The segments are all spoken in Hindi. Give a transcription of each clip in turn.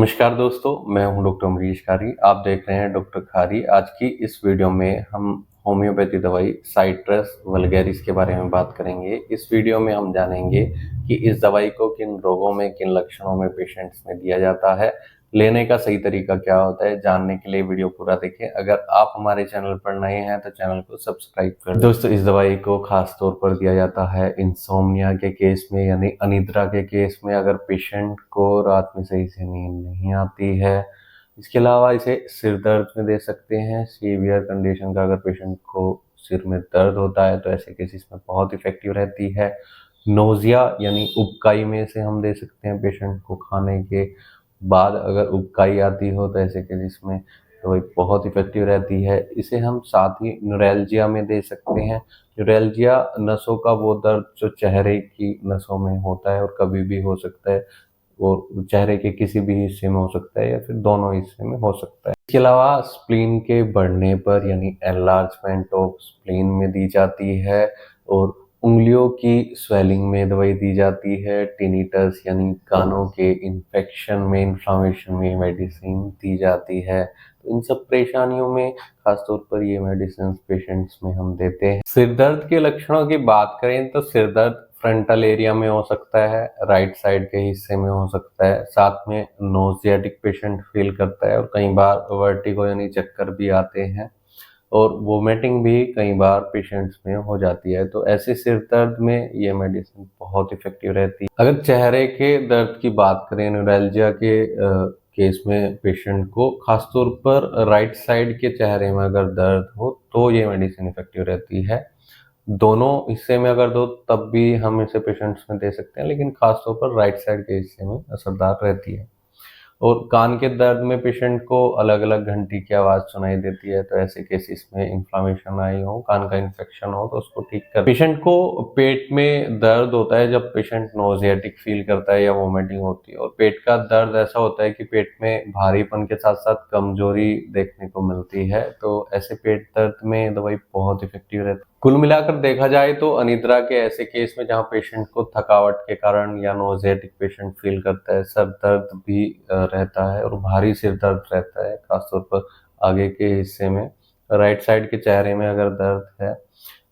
नमस्कार दोस्तों, मैं हूं डॉक्टर अमरीश खारी। आप देख रहे हैं डॉक्टर खारी। आज की इस वीडियो में हम होम्योपैथी दवाई साइट्रस वल्गैरिस के बारे में बात करेंगे। इस वीडियो में हम जानेंगे कि इस दवाई को किन रोगों में, किन लक्षणों में पेशेंट्स में दिया जाता है, लेने का सही तरीका क्या होता है। जानने के लिए वीडियो पूरा देखें। अगर आप हमारे चैनल पर नए हैं तो चैनल को सब्सक्राइब कर दोस्तों, इस दवाई को खास तौर पर दिया जाता है इंसोम्निया के केस में, यानी अनिद्रा के केस में, अगर पेशेंट को रात में सही से नींद नहीं आती है। इसके अलावा इसे सिर दर्द में दे सकते हैं। सीवियर कंडीशन का अगर पेशेंट को सिर में दर्द होता है तो ऐसे केसेस में बहुत इफेक्टिव रहती है। नोजिया यानी उबकाई में से हम दे सकते हैं पेशेंट को। खाने के बाद अगर उबकाई आती हो तो ऐसे केसेस में दवाई बहुत इफेक्टिव रहती है। इसे हम साथ ही न्यूरैल्जिया में दे सकते हैं। न्यूरैल्जिया नसों का वो दर्द जो चेहरे की नसों में होता है और कभी भी हो सकता है, और चेहरे के किसी भी हिस्से में हो सकता है या फिर दोनों हिस्से में हो सकता है। इसके अलावा स्प्लीन के बढ़ने पर यानी एनलार्जमेंट ऑफ स्प्लीन में दी जाती है, और उंगलियों की स्वेलिंग में दवाई दी जाती है। टिनिटस यानी कानों के इन्फेक्शन में, इन्फ्लामेशन में मेडिसिन दी जाती है। तो इन सब परेशानियों में खासतौर पर ये मेडिसिन पेशेंट्स में हम देते हैं। सिर दर्द के लक्षणों की बात करें तो सिर दर्द फ्रंटल एरिया में हो सकता है, राइट साइड के हिस्से में हो सकता है। साथ में नोजियाटिक पेशेंट फील करता है, और कई बार वर्टिगो यानी चक्कर भी आते हैं, और वोमिटिंग भी कई बार पेशेंट्स में हो जाती है। तो ऐसे सिर दर्द में ये मेडिसिन बहुत इफेक्टिव रहती है। अगर चेहरे के दर्द की बात करें, न्यूरैल्जिया के केस में पेशेंट को खासतौर पर राइट साइड के चेहरे में अगर दर्द हो तो ये मेडिसिन इफेक्टिव रहती है। दोनों हिस्से में अगर दो तब भी हम इसे पेशेंट्स में दे सकते हैं, लेकिन खासतौर पर राइट साइड के हिस्से में असरदार रहती है। और कान के दर्द में पेशेंट को अलग अलग घंटी की आवाज़ सुनाई देती है, तो ऐसे केसेस में इन्फ्लामेशन आई हो, कान का इन्फेक्शन हो, तो उसको ठीक कर। पेशेंट को पेट में दर्द होता है जब पेशेंट नोजियाटिक फील करता है या वोमिटिंग होती है, और पेट का दर्द ऐसा होता है कि पेट में भारीपन के साथ साथ कमजोरी देखने को मिलती है। तो ऐसे पेट दर्द में दवाई बहुत इफेक्टिव रहती है। कुल मिलाकर देखा जाए तो अनिद्रा के ऐसे केस में जहां पेशेंट को थकावट के कारण या नोजियाटिक पेशेंट फील करता है, सर दर्द भी रहता है और भारी सिर दर्द रहता है, खासतौर पर आगे के हिस्से में, राइट साइड के चेहरे में अगर दर्द है,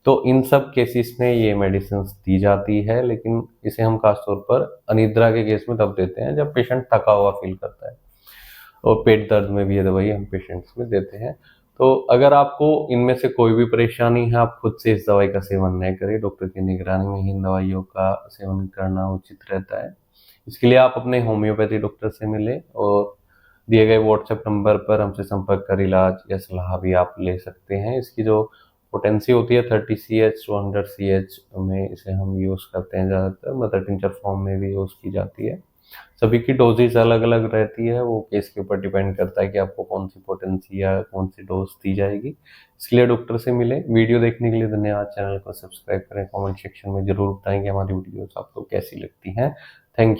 तो इन सब केसेस में ये मेडिसिन दी जाती है। लेकिन इसे हम खासतौर पर अनिद्रा के केस में तब देते हैं जब पेशेंट थका हुआ फील करता है, और पेट दर्द में भी ये दवाई हम पेशेंट्स में देते हैं। तो अगर आपको इनमें से कोई भी परेशानी है, आप खुद से इस दवाई का सेवन नहीं करें। डॉक्टर की निगरानी में ही इन दवाइयों का सेवन करना उचित रहता है। इसके लिए आप अपने होम्योपैथी डॉक्टर से मिलें, और दिए गए व्हाट्सएप नंबर पर हमसे संपर्क कर इलाज या सलाह भी आप ले सकते हैं। इसकी जो पोटेंसी होती है 30 CH टू 100 CH में इसे हम यूज़ करते हैं ज़्यादातर, मदर टिंचर फॉर्म में भी यूज़ की जाती है। सभी की डोजेज अलग अलग रहती है, वो केस के ऊपर डिपेंड करता है कि आपको कौन सी पोटेंसी या कौन सी डोज दी जाएगी। इसलिए डॉक्टर से मिलें। वीडियो देखने के लिए धन्यवाद। चैनल को सब्सक्राइब करें। कमेंट सेक्शन में जरूर बताएं कि हमारी वीडियोस आपको कैसी लगती हैं। Thank you.